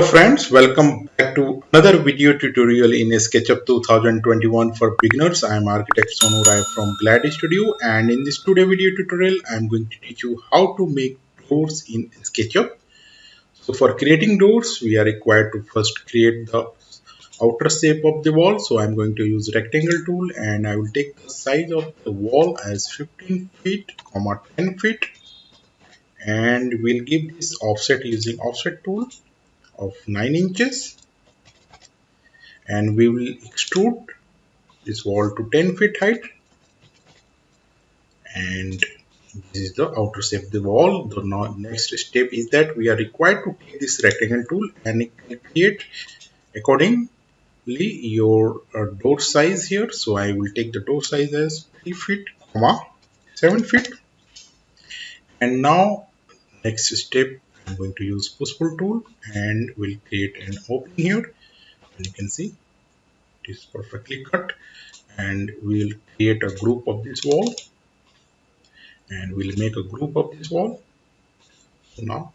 friends, welcome back to another video tutorial in Sketchup 2021 for beginners. I am architect Sonu Rai from Glad Studio, and in this today video tutorial I am going to teach you how to make doors in Sketchup. So for creating doors we are required to first create the outer shape of the wall. So I am going to use rectangle tool and I will take the size of the wall as 15 feet, 10 feet, and we'll give this offset using offset tool of 9 inches, and we will extrude this wall to 10 feet height, and this is the outer shape of the wall. The next step is that we are required to take this rectangle tool and create accordingly your door size here. So I will take the door size as 3 feet, 7 feet, and now next step I'm going to use push pull tool and we'll create an opening here, and you can see it is perfectly cut, and we'll create a group of this wall, and we'll make a group of this wall. So now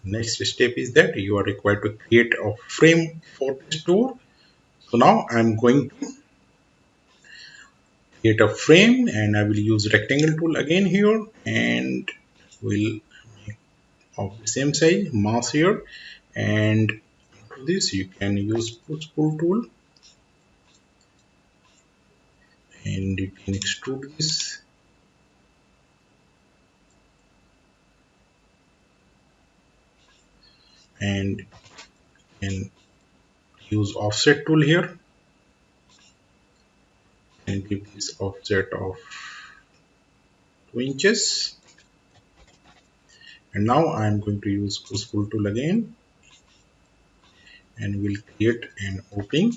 next step is that you are required to create a frame for this door. So now I'm going to create a frame and I will use rectangle tool again here, and we'll make of the same size mass here, and for this you can use push pull tool and you can extrude this, and can use offset tool here and give this offset of 2 inches. And now I am going to use push pull tool again and we'll create an opening.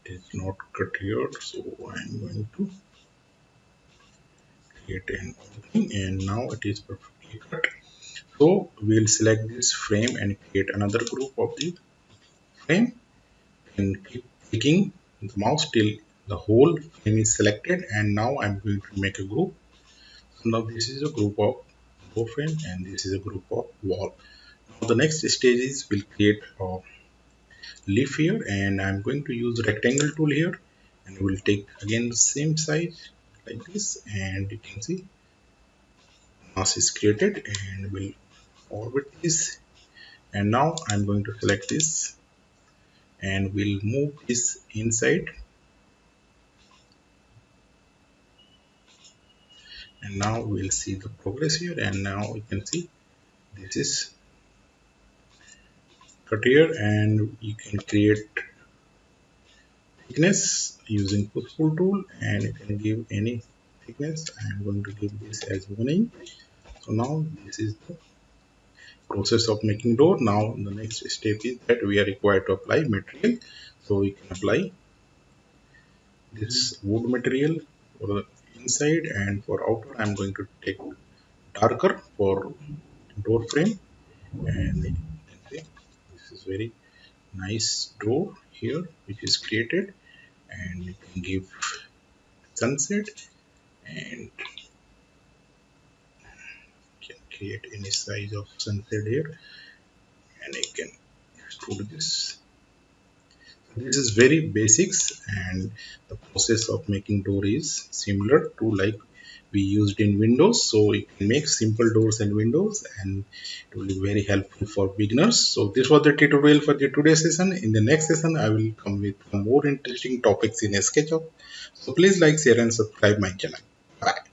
It is not cut here, so I am going to create an opening, and now it is perfectly cut. So we'll select this frame and create another group of the frame, and keep clicking the mouse till the whole frame is selected, and now I'm going to make a group. So now this is a group of door frame and this is a group of wall. Now the next stage is we'll create a leaf here, and I'm going to use rectangle tool here, and we'll take again the same size like this, and you can see mass is created, and we'll orbit this, and now I'm going to select this and we'll move this inside, and now we'll see the progress here, and now you can see this is cut here, and you can create thickness using push pull tool and you can give any thickness. I'm going to give this as 1 inch. So now this is the process of making door. Now the next step is that we are required to apply material. So we can apply this wood material for the inside, and for outer I'm going to take darker for door frame, and you can see this is very nice door here which is created, and you can give sunset and can create any size of sunset here, and I can extrude this. This is very basics, and the process of making door is similar to like we used in Windows. So you can make simple doors and windows, and it will be very helpful for beginners. So this was the tutorial for the today's session. In the next session I will come with more interesting topics in SketchUp. So please like, share and subscribe my channel. Bye.